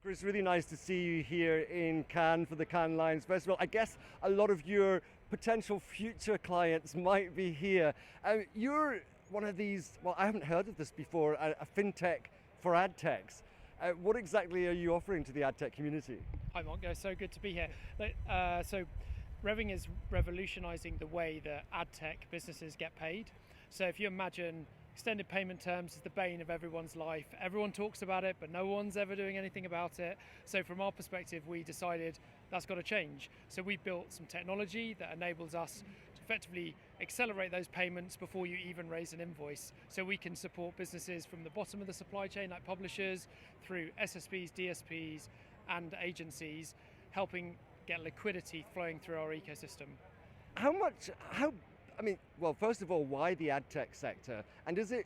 Chris, really nice to see you here in Cannes for the Cannes Lions Festival. I guess a lot of your potential future clients might be here. You're one of these, well, I haven't heard of this before, a fintech for adtechs. What exactly are you offering to the adtech community? Hi Mongo, so good to be here. So Revving is revolutionizing the way that adtech businesses get paid. So if you imagine extended payment terms is the bane of everyone's life. Everyone talks about it, but no one's ever doing anything about it. So from our perspective, we decided that's got to change. So we built some technology that enables us to effectively accelerate those payments before you even raise an invoice. So we can support businesses from the bottom of the supply chain, like publishers, through SSPs, DSPs, and agencies, helping get liquidity flowing through our ecosystem. Well, first of all, why the adtech sector? And is it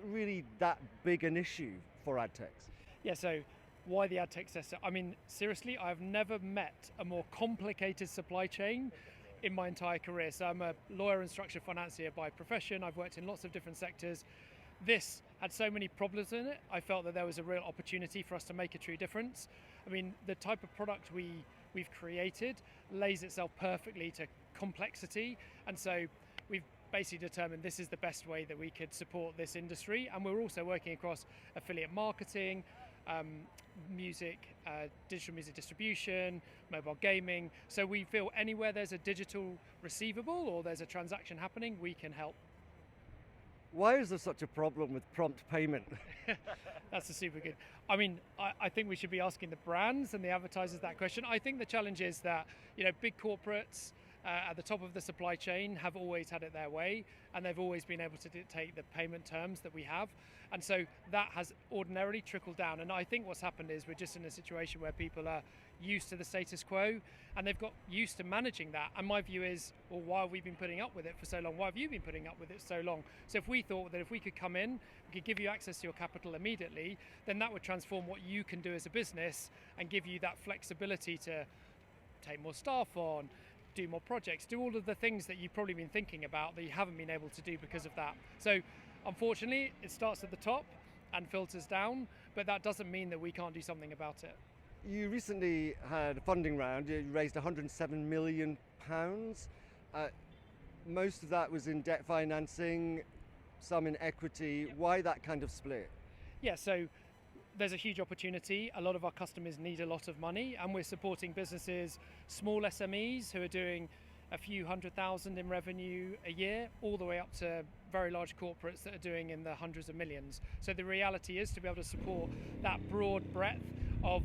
really that big an issue for adtechs? Yeah, so why the adtech sector? I mean, seriously, I've never met a more complicated supply chain in my entire career. So I'm a lawyer and structured financier by profession. I've worked in lots of different sectors. This had so many problems in it, I felt that there was a real opportunity for us to make a true difference. I mean, the type of product we've created lays itself perfectly to complexity, and so we've basically determined this is the best way that we could support this industry. And we're also working across affiliate marketing, music, digital music distribution, mobile gaming. So we feel anywhere there's a digital receivable or there's a transaction happening, we can help. Why is there such a problem with prompt payment? That's a super good. I mean, I think we should be asking the brands and the advertisers that question. I think the challenge is that, big corporates at the top of the supply chain have always had it their way, and they've always been able to dictate the payment terms that we have. And so that has ordinarily trickled down. And I think what's happened is we're just in a situation where people are used to the status quo and they've got used to managing that. And my view is, well, why have we been putting up with it for so long? Why have you been putting up with it so long? So if we thought that if we could come in, we could give you access to your capital immediately, then that would transform what you can do as a business and give you that flexibility to take more staff on, do more projects, do all of the things that you've probably been thinking about that you haven't been able to do because of that. So unfortunately, it starts at the top and filters down, but that doesn't mean that we can't do something about it. You recently had a funding round. You raised £107 million. Most of that was in debt financing, some in equity. Why that kind of split? Yeah, so there's a huge opportunity. A lot of our customers need a lot of money, and we're supporting businesses, small SMEs who are doing a few 100,000 in revenue a year, all the way up to very large corporates that are doing in the hundreds of millions. So the reality is, to be able to support that broad breadth of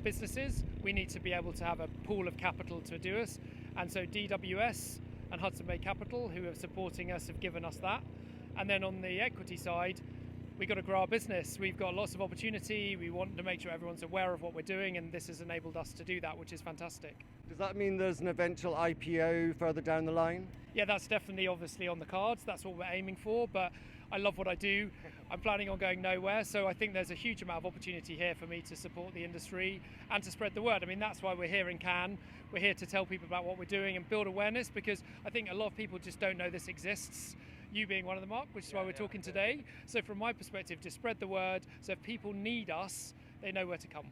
businesses, we need to be able to have a pool of capital to do us. And so DWS and Hudson Bay Capital, who are supporting us, have given us that. And then on the equity side, we've got to grow our business. We've got lots of opportunity. We want to make sure everyone's aware of what we're doing, and this has enabled us to do that, which is fantastic. Does that mean there's an eventual IPO further down the line? Yeah, that's definitely obviously on the cards. That's what we're aiming for, but I love what I do. I'm planning on going nowhere, so I think there's a huge amount of opportunity here for me to support the industry and to spread the word. I mean, that's why we're here in Cannes. We're here to tell people about what we're doing and build awareness, because I think a lot of people just don't know this exists. You being one of them, Mark, which is why we're talking today. So from my perspective, just spread the word, so if people need us, they know where to come.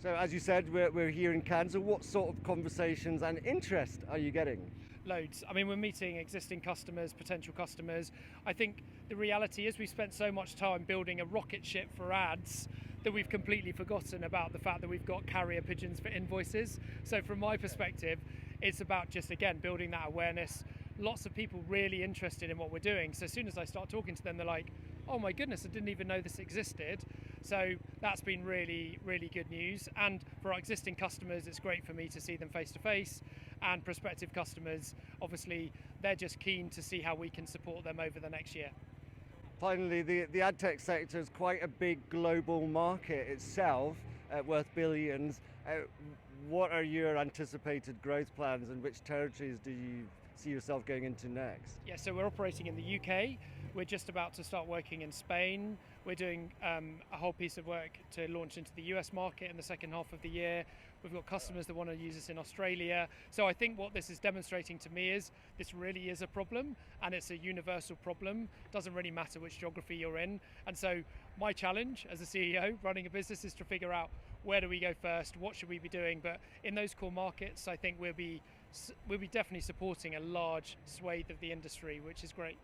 So as you said, we're here in Cannes. So what sort of conversations and interest are you getting? Loads. I mean, we're meeting existing customers, potential customers. I think the reality is we've spent so much time building a rocket ship for ads that we've completely forgotten about the fact that we've got carrier pigeons for invoices. So from my perspective, it's about just, again, building that awareness. Lots of people really interested in what we're doing. So as soon as I start talking to them, they're like, oh my goodness, I didn't even know this existed. So that's been really, really good news. And for our existing customers, it's great for me to see them face to face. And prospective customers, obviously, they're just keen to see how we can support them over the next year. Finally, the adtech sector is quite a big global market itself, worth billions. What are your anticipated growth plans, and which territories do you see yourself going into next? Yeah, so we're operating in the UK. We're just about to start working in Spain. We're doing a whole piece of work to launch into the US market in the second half of the year. We've got customers that want to use us in Australia. So I think what this is demonstrating to me is this really is a problem, and it's a universal problem. It doesn't really matter which geography you're in. And so my challenge as a CEO running a business is to figure out where do we go first, what should we be doing. But in those core markets, I think we'll be definitely supporting a large swathe of the industry, which is great.